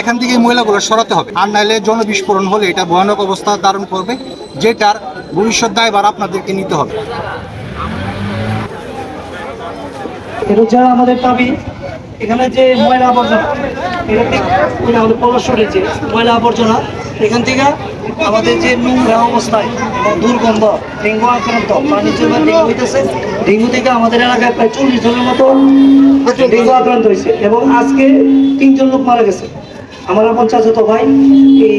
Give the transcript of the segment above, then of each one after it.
এখান থেকে ময়লাগুলো সরাতে হবে, আর নাইলে জনবিস্ফোরণ হলে এটা ভয়ানক অবস্থা ধারণ করবে, যেটার ভবিষ্যৎ দায়ভার আপনাদেরকে নিতে হবে। এটা আমাদের দাবি, এখানে যে ময়লা আবর্জনা, এটা আমাদের পলাশরের যে ময়লা আবর্জনা, এখান থেকে আমাদের যে নোংরা অবস্থায় দুর্গন্ধ, ডেঙ্গু আক্রান্ত পানি যে ডেঙ্গু হইতেছে, ডেঙ্গু থেকে আমাদের এলাকায় প্রায় 40 জনের মতো ডেঙ্গু আক্রান্ত হয়েছে এবং আজকে 3 জন লোক মারা গেছে। আমার আপন চাচাতো ভাই এই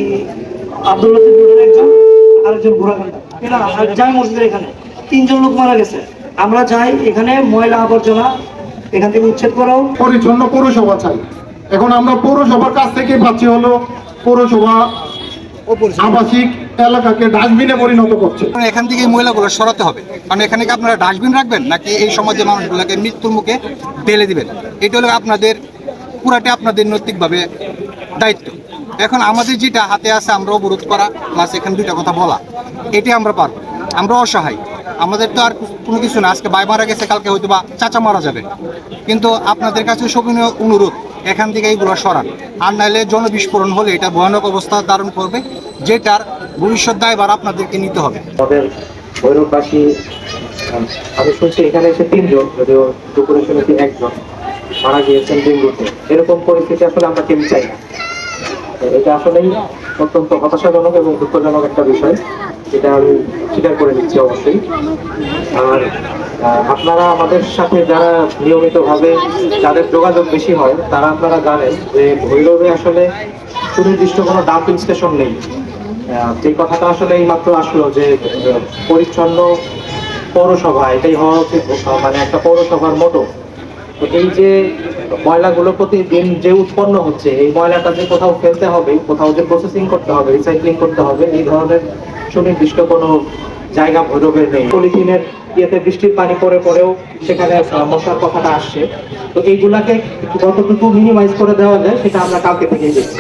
আব্দুল লতিফ রোডের একজন, আরেকজন ঘোড়াঘান্ডা, এরা যাই মসজিদের এখানে 3 জন লোক মারা গেছে। আমরা চাই এখানে ময়লা আবর্জনা এখান থেকে উচ্ছেদ করাও। পরিচ্ছন্ন পৌরসভা চাই। এখন আমরা পৌরসভার কাছ থেকে পাচ্ছি হলো পৌরসভা আবাসিক এলাকাকে ডাস্টবিনে পরিণত করছে। এখান থেকে ময়লাগুলো সরাতে হবে, কারণ এখানে কি আপনারা ডাস্টবিন রাখবেন নাকি এই সমাজের মানুষগুলোকে মৃত্যুর মুখে ফেলে দিবেন? এটা হলো আপনাদের পুরাটা আপনাদের নৈতিকভাবে দায়িত্ব। এখন আমাদের যেটা হাতে আছে আমরা অবরোধ করা প্লাস এখানে দুইটা কথা বলা, এটাই আমরা পারবো। আমরা অসহায়, আমাদের তো আর কোনো কিছু না। আজকে ভাই মারা গেছে, কালকে হয়তো বা চাচা মারা যাবে, কিন্তু আপনাদের কাছে সবিনয় অনুরোধ এখান থেকে এইগুলো সরান, আর নাইলে জনবিস্ফোরণ হলে এটা ভয়ানক অবস্থা ধারণ করবে, যেটার ভবিষ্যৎ দায়ভার আপনাদেরকে নিতে হবে। আমাদের ভৈরববাসী, আমি শুনছি এখানে এসে 3 জন, যদিও দুপুরে শুনেছি 1 জন মারা গিয়েছেন ডেঙ্গুতে। এরকম পরিস্থিতি আসলে আমরা কেউ চাই না। এটা আসলেই অত্যন্ত হতাশাজনক এবং দুঃখজনক একটা বিষয়, যেটা আমি স্বীকার করে নিচ্ছি অবশ্যই। আর আপনারা আমাদের সাথে যারা নিয়মিতভাবে যাদের যোগাযোগ বেশি হয়, তারা আপনারা জানেন যে ভৈরবে আসলে সুনির্দিষ্ট কোনো ডাম্পিং স্টেশন নেই। যে কথাটা আসলে এই মাত্র আসলো যে পরিচ্ছন্ন পৌরসভা, এটাই হওয়া উচিত, মানে একটা পৌরসভার মোটো। তো এই যে ময়লাগুলো প্রতিদিন যে উৎপন্ন হচ্ছে, এই ময়লাটা যে কোথাও ফেলতে হবে, কোথাও যে প্রসেসিং করতে হবে, রিসাইক্লিং করতে হবে, এই ধরনের সুনির্দিষ্ট কোনো জায়গা ভৈরবের নেই। পলিথিনের ইয়েতে বৃষ্টির পানি পরেও সেখানে মশার কথাটা আসছে। তো এইগুলাকে যতটুকু মিনিমাইজ করে দেওয়া যায় সেটা আমরা কালকে থেকেই দেখছি।